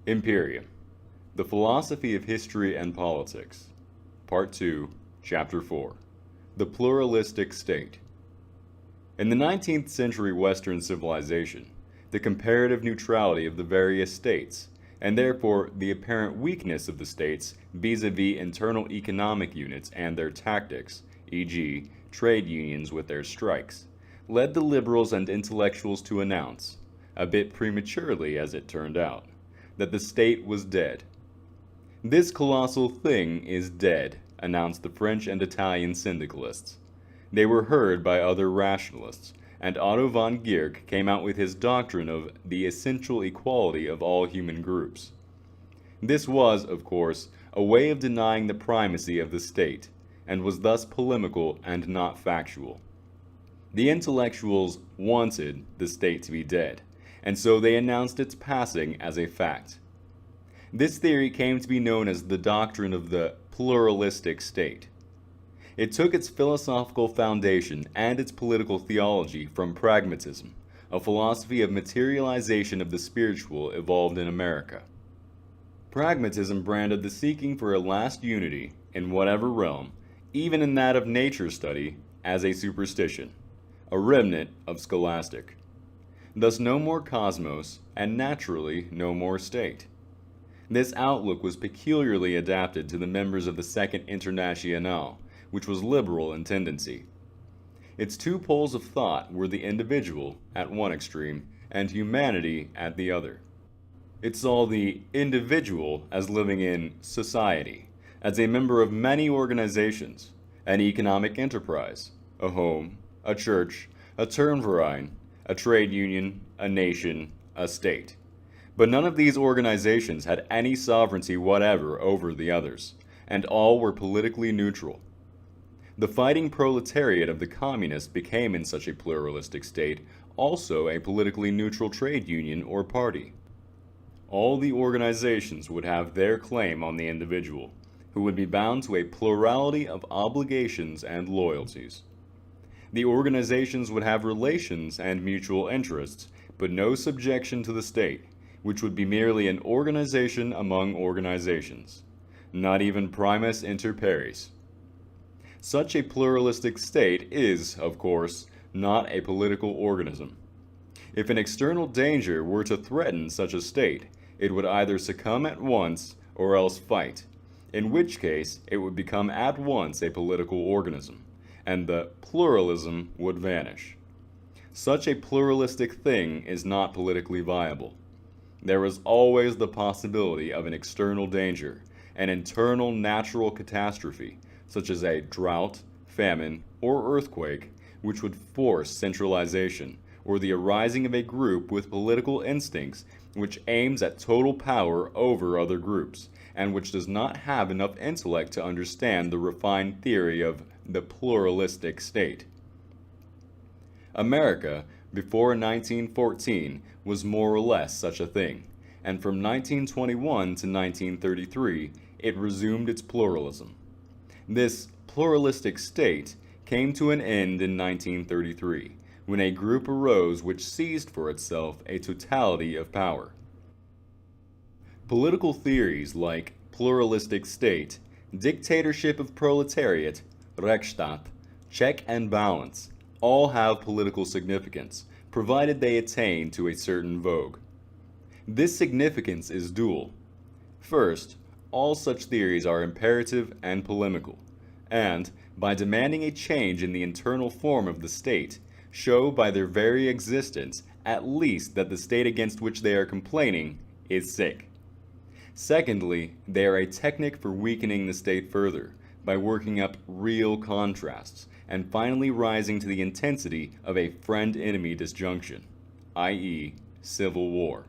Imperium, The Philosophy of History and Politics, Part 2, Chapter 4, The Pluralistic State. In the 19th century Western civilization, the comparative neutrality of the various states, and therefore the apparent weakness of the states vis-a-vis internal economic units and their tactics, e.g., trade unions with their strikes, led the liberals and intellectuals to announce, a bit prematurely as it turned out, that the state was dead. This colossal thing is dead, announced the French and Italian syndicalists. They were heard by other rationalists, and Otto von Gierck came out with his doctrine of the essential equality of all human groups. This was, of course, a way of denying the primacy of the state, and was thus polemical and not factual. The intellectuals wanted the state to be dead, and so they announced its passing as a fact. This theory came to be known as the doctrine of the pluralistic state. It took its philosophical foundation and its political theology from pragmatism, a philosophy of materialization of the spiritual evolved in America. Pragmatism branded the seeking for a last unity, in whatever realm, even in that of nature study, as a superstition, a remnant of scholastic. Thus no more cosmos, and naturally no more state. This outlook was peculiarly adapted to the members of the Second Internationale, which was liberal in tendency. Its two poles of thought were the individual at one extreme and humanity at the other. It saw the individual as living in society, as a member of many organizations, an economic enterprise, a home, a church, a Turnverein, a trade union, a nation, a state. But none of these organizations had any sovereignty whatever over the others, and all were politically neutral. The fighting proletariat of the communists became in such a pluralistic state also a politically neutral trade union or party. All the organizations would have their claim on the individual, who would be bound to a plurality of obligations and loyalties. The organizations would have relations and mutual interests, but no subjection to the state, which would be merely an organization among organizations, not even primus inter pares. Such a pluralistic state is, of course, not a political organism. If an external danger were to threaten such a state, it would either succumb at once or else fight, in which case it would become at once a political organism, and the pluralism would vanish. Such a pluralistic thing is not politically viable. There is always the possibility of an external danger, an internal natural catastrophe, such as a drought, famine, or earthquake, which would force centralization, or the arising of a group with political instincts which aims at total power over other groups, and which does not have enough intellect to understand the refined theory of the pluralistic state. America, before 1914, was more or less such a thing, and from 1921 to 1933, it resumed its pluralism. This pluralistic state came to an end in 1933, when a group arose which seized for itself a totality of power. Political theories like pluralistic state, dictatorship of proletariat, Rechtsstaat, check and balance, all have political significance, provided they attain to a certain vogue. This significance is dual. First, all such theories are imperative and polemical, and, by demanding a change in the internal form of the state, show by their very existence at least that the state against which they are complaining is sick. Secondly, they are a technique for weakening the state further, by working up real contrasts, and finally rising to the intensity of a friend-enemy disjunction, i.e., civil war.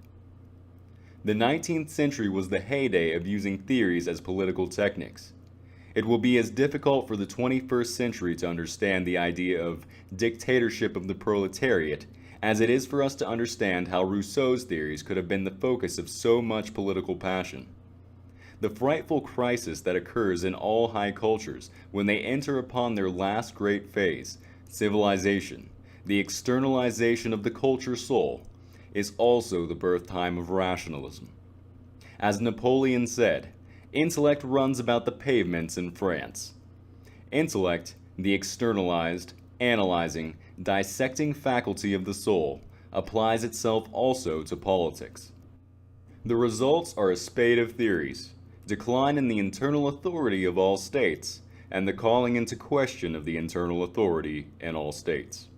The 19th century was the heyday of using theories as political techniques. It will be as difficult for the 21st century to understand the idea of dictatorship of the proletariat as it is for us to understand how Rousseau's theories could have been the focus of so much political passion. The frightful crisis that occurs in all high cultures when they enter upon their last great phase, civilization, the externalization of the culture soul, is also the birth time of rationalism. As Napoleon said, intellect runs about the pavements in France. Intellect, the externalized, analyzing, dissecting faculty of the soul, applies itself also to politics. The results are a spate of theories, decline in the internal authority of all states, and the calling into question of the internal authority in all states.